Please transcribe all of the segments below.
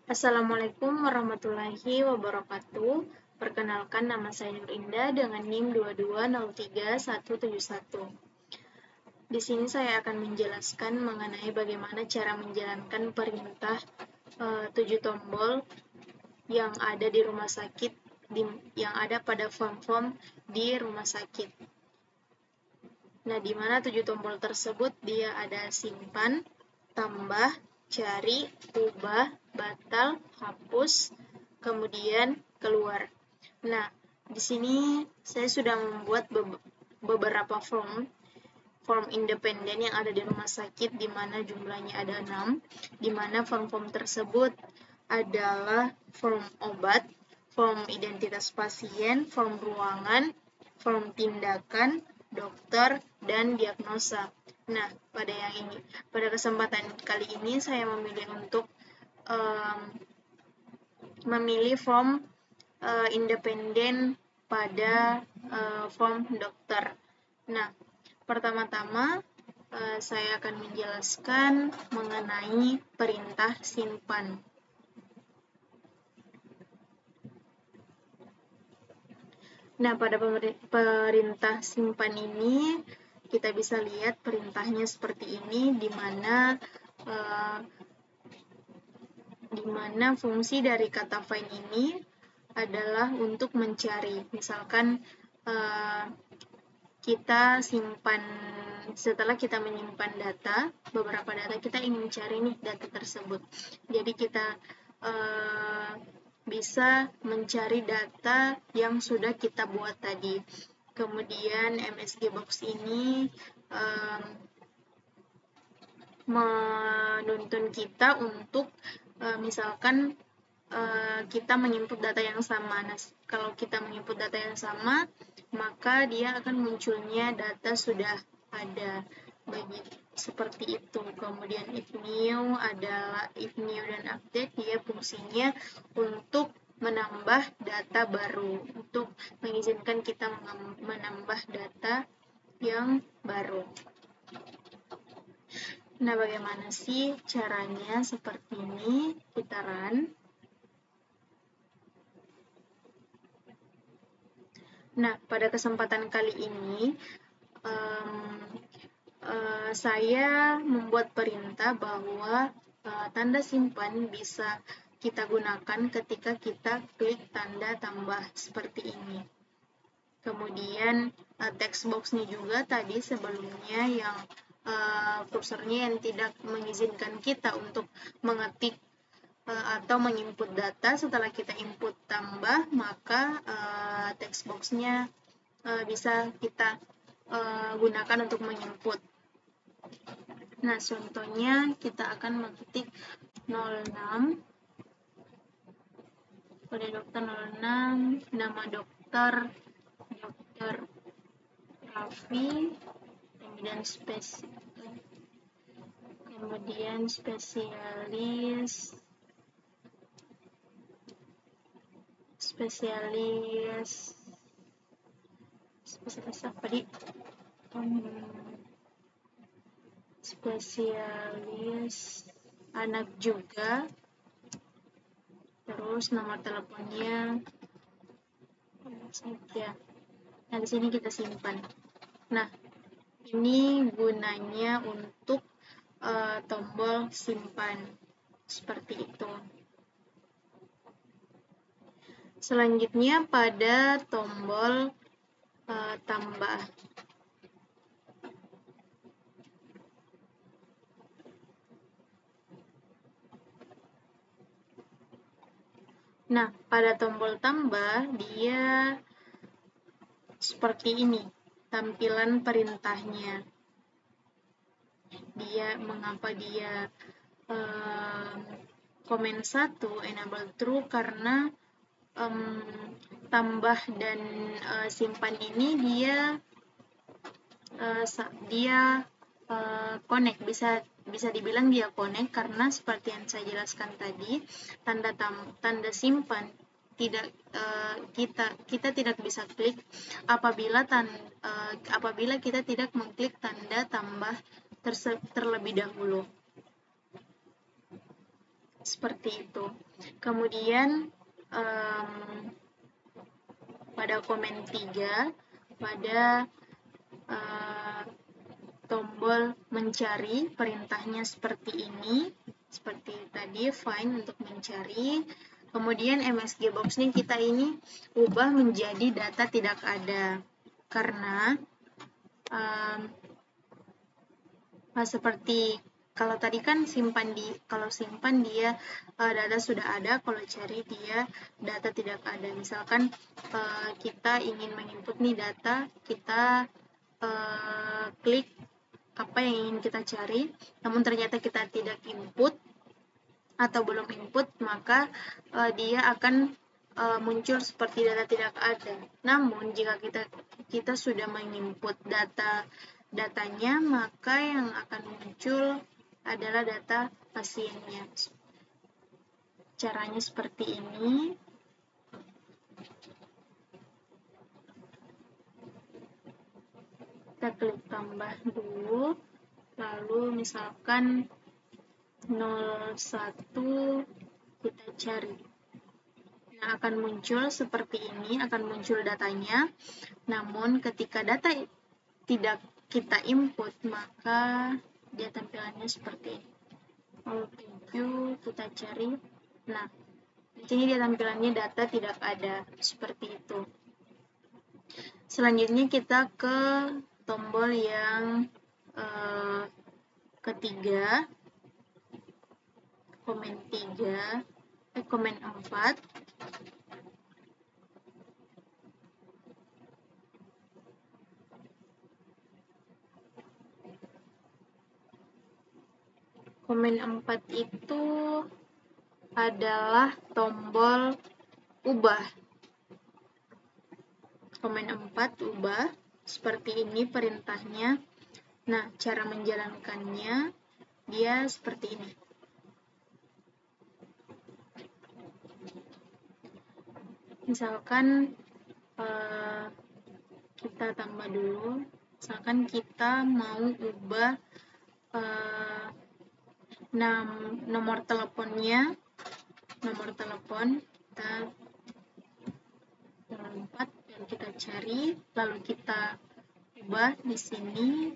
Assalamualaikum warahmatullahi wabarakatuh. Perkenalkan, nama saya Nur Indah dengan NIM 2203171. Di sini saya akan menjelaskan mengenai bagaimana cara menjalankan perintah 7 tombol yang ada di rumah sakit, yang ada pada form-form di rumah sakit. Nah, di mana 7 tombol tersebut dia ada simpan, tambah, cari, ubah, batal, hapus, kemudian keluar. Nah, di sini saya sudah membuat beberapa form independen yang ada di rumah sakit, di mana jumlahnya ada 6, di mana form-form tersebut adalah form obat, form identitas pasien, form ruangan, form tindakan, dokter, dan diagnosa. Nah, pada kesempatan kali ini saya memilih untuk memilih form independen pada form dokter. Nah, pertama-tama saya akan menjelaskan mengenai perintah simpan. Nah, pada perintah simpan ini kita bisa lihat perintahnya seperti ini, di mana fungsi dari kata find ini adalah untuk mencari. Misalkan kita simpan, setelah kita menyimpan data, beberapa data kita ingin mencari nih data tersebut. Jadi kita bisa mencari data yang sudah kita buat tadi. Kemudian MSG Box ini menuntun kita untuk misalkan kita menginput data yang sama. Nah, kalau kita menginput data yang sama, maka dia akan munculnya data sudah ada. Seperti itu. Kemudian if new dan update, dia fungsinya untuk menambah data baru, untuk mengizinkan kita menambah data yang baru. Nah, bagaimana sih caranya? Seperti ini, kita run. Nah, pada kesempatan kali ini, saya membuat perintah bahwa tanda simpan bisa kita gunakan ketika kita klik tanda tambah seperti ini. Kemudian text box-nya juga tadi sebelumnya yang kursornya yang tidak mengizinkan kita untuk mengetik atau menginput data. Setelah kita input tambah, maka text box-nya bisa kita gunakan untuk menginput. Nah, contohnya kita akan mengetik 06, kode dokter 06, nama dokter Raffi, kemudian spesialis apa di spesialis anak juga, terus nomor teleponnya ya. Nah, di sini kita simpan. Nah, ini gunanya untuk tombol simpan seperti itu. Selanjutnya pada tombol tambah. Nah, pada tombol tambah dia seperti ini tampilan perintahnya. Mengapa dia komen 1 enable true, karena tambah dan simpan ini dia connect, bisa dibilang dia connect, karena seperti yang saya jelaskan tadi, tanda simpan kita tidak bisa klik apabila kita tidak mengklik tanda tambah terlebih dahulu. seperti itu. Kemudian pada komen 3, pada tombol mencari, perintahnya seperti ini, seperti tadi find untuk mencari. Kemudian MSG box-nya kita ini ubah menjadi data tidak ada, karena seperti kalau tadi kan kalau simpan dia data sudah ada, kalau cari dia data tidak ada. Misalkan kita ingin menginput nih data, kita klik apa yang ingin kita cari, namun ternyata kita tidak input atau belum input, maka dia akan muncul seperti data tidak ada. Namun jika kita sudah menginput datanya, maka yang akan muncul adalah data pasiennya. Caranya seperti ini. Kita klik tambah dulu, lalu misalkan 01 kita cari. Nah, akan muncul seperti ini, akan muncul datanya. Namun ketika data tidak kita input, maka dia tampilannya seperti ini. Lalu tuju kita cari. Nah, di sini dia tampilannya data tidak ada, seperti itu. Selanjutnya kita ke tombol yang ketiga, komen 4. Komen 4 itu adalah tombol ubah. Komen 4 ubah, seperti ini perintahnya. Nah, cara menjalankannya dia seperti ini. Misalkan kita tambah dulu, misalkan kita mau ubah nomor teleponnya, nomor telepon kita 4 dan kita cari, lalu kita ubah di sini.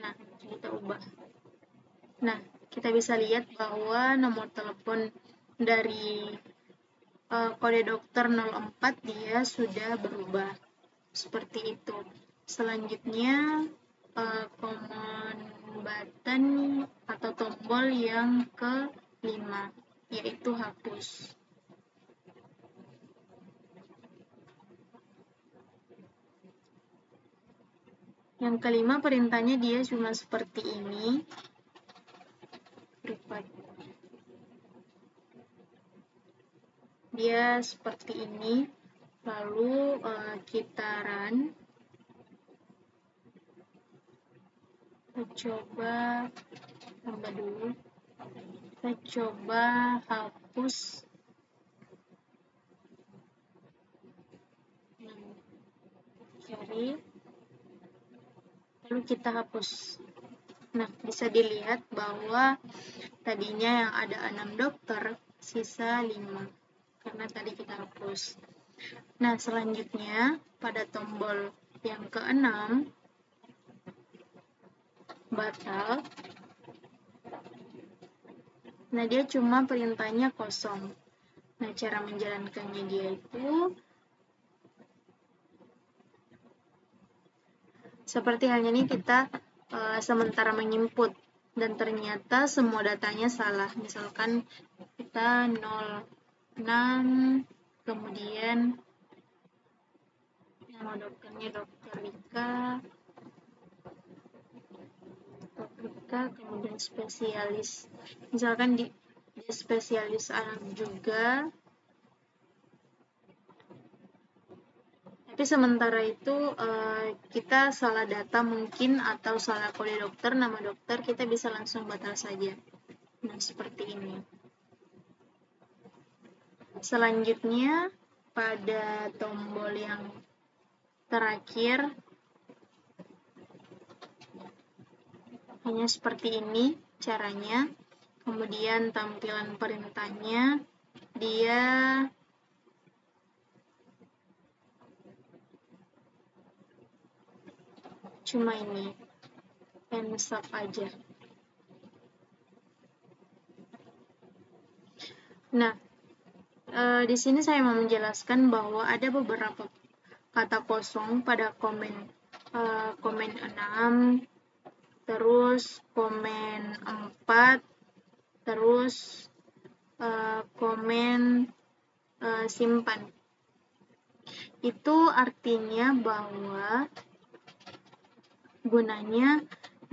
Nah, kita ubah. Nah, kita bisa lihat bahwa nomor telepon dari kode dokter 04 dia sudah berubah. Seperti itu. Selanjutnya, command button atau tombol yang ke-5, yaitu hapus. Yang ke-5 perintahnya dia cuma seperti ini. Dia seperti ini. Lalu kita run. Kita coba tambah dulu. Kita coba hapus. Cari. Lalu kita hapus. Nah, bisa dilihat bahwa tadinya yang ada 6 dokter, sisa 5. Karena tadi kita hapus. Nah, selanjutnya pada tombol yang ke-6, batal. Nah, dia cuma perintahnya kosong. Nah, cara menjalankannya dia itu seperti halnya ini kita sementara menginput dan ternyata semua datanya salah. Misalkan kita 06, kemudian nama dokternya Dr. Rika, kemudian spesialis. Misalkan di spesialis anak juga. Tapi sementara itu kita salah data mungkin atau salah kode dokter, nama dokter, kita bisa langsung batal saja. Nah, seperti ini. Selanjutnya pada tombol yang terakhir hanya seperti ini caranya. Kemudian tampilan perintahnya, dia cuma ini, ensub aja. Nah, di sini saya mau menjelaskan bahwa ada beberapa kata kosong pada komen 6, terus komen 4, terus komen simpan. Itu artinya bahwa gunanya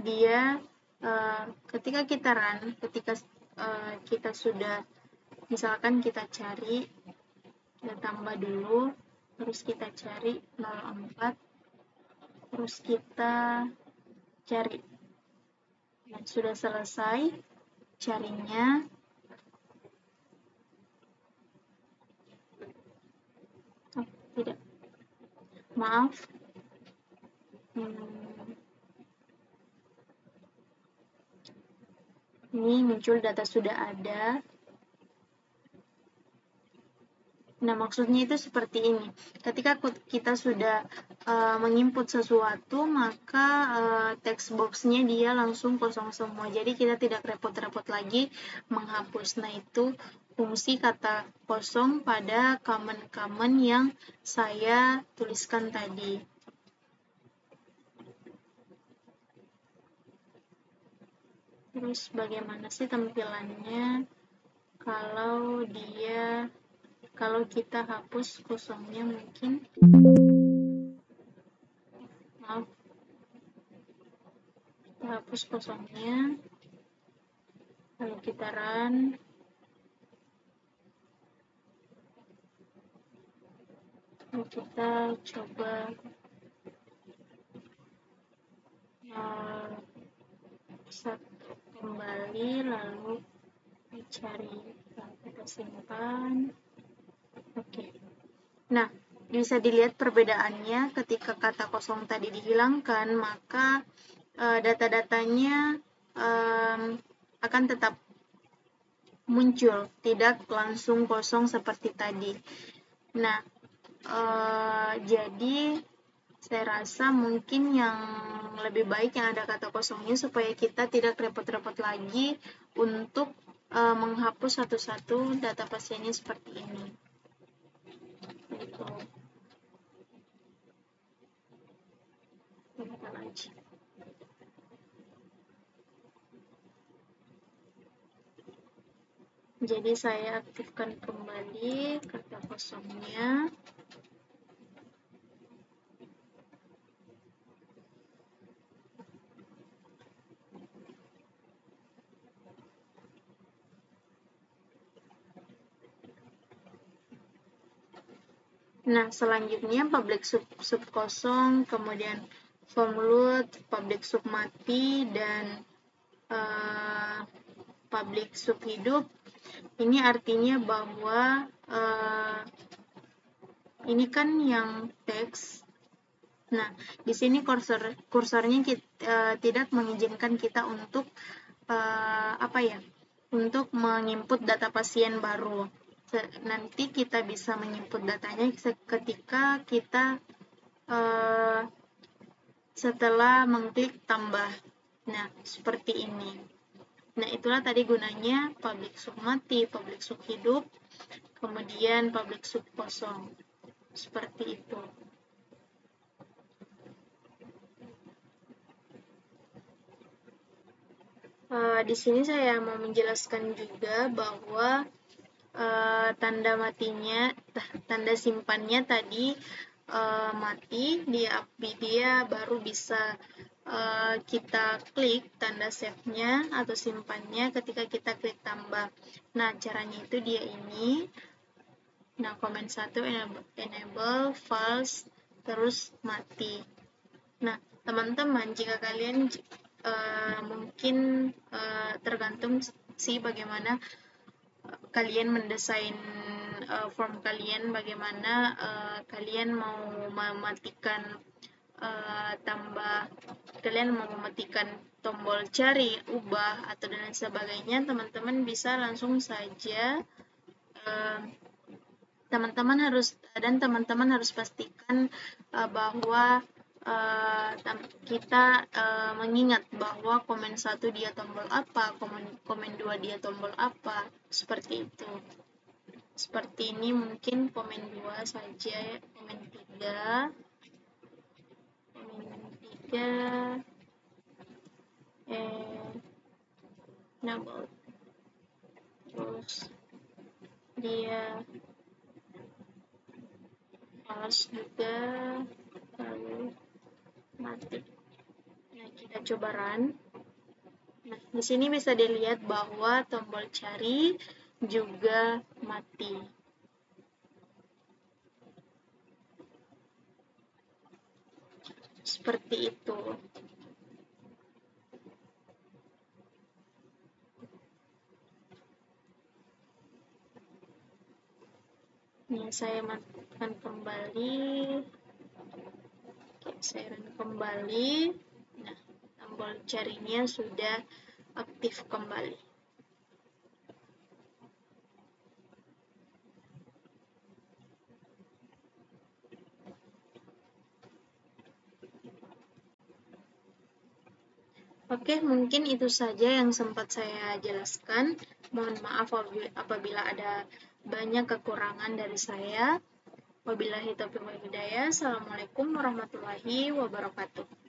dia ketika kita run, ketika kita sudah, misalkan kita cari, kita tambah dulu, terus kita cari 04, terus kita cari. Nah, sudah selesai carinya. Oh, tidak. Maaf. Ini muncul data sudah ada. Nah, maksudnya itu seperti ini. Ketika kita sudah menginput sesuatu, maka text box-nya dia langsung kosong semua. Jadi kita tidak repot-repot lagi menghapus. Nah, itu fungsi kata kosong pada comment-comment yang saya tuliskan tadi. Terus bagaimana sih tampilannya kalau kita hapus kosongnya? Mungkin maaf, kita hapus kosongnya, lalu kita run. Lalu kita coba kembali, lalu cari, kita simpan. Oke. Nah, bisa dilihat perbedaannya ketika kata kosong tadi dihilangkan, maka data-datanya akan tetap muncul, tidak langsung kosong seperti tadi. Nah, jadi saya rasa mungkin yang lebih baik yang ada kata kosongnya supaya kita tidak repot-repot lagi untuk menghapus satu-satu data pasiennya seperti ini. Gitu. Jadi saya aktifkan kembali kata kosongnya. Nah, selanjutnya public sub kosong, kemudian form load, public sub mati, dan public sub hidup. Ini artinya bahwa ini kan yang teks. Nah, di sini kursornya tidak mengizinkan kita untuk untuk menginput data pasien baru. Nanti kita bisa menginput datanya ketika kita setelah mengklik tambah. Nah, seperti ini. Nah, itulah tadi gunanya public sub mati, public sub hidup, kemudian public sub kosong. Seperti itu. Di sini saya mau menjelaskan juga bahwa tanda simpannya tadi mati, dia baru bisa kita klik tanda save-nya atau simpannya ketika kita klik tambah. Nah, caranya itu dia ini. Nah, komen 1 enable, false, terus mati. Nah, teman-teman, jika kalian mungkin tergantung sih bagaimana kalian mendesain form kalian, bagaimana kalian mau mematikan tambah kalian mau mematikan tombol cari, ubah, atau dan lain sebagainya, teman-teman bisa langsung saja teman-teman harus pastikan bahwa kita mengingat bahwa komen 1 dia tombol apa, komen 2 dia tombol apa, seperti itu. Seperti ini mungkin komen 2 saja, komen 3 double, terus dia false juga, lalu mati. Nah, kita coba run. Nah, di sini bisa dilihat bahwa tombol cari juga mati. Seperti itu. Ini saya matikan kembali. Oke, saya run kembali. Nah, tombol carinya sudah aktif kembali. Oke, mungkin itu saja yang sempat saya jelaskan. Mohon maaf apabila ada banyak kekurangan dari saya. Wabillahi taufiq wal hidayah. Assalamualaikum warahmatullahi wabarakatuh.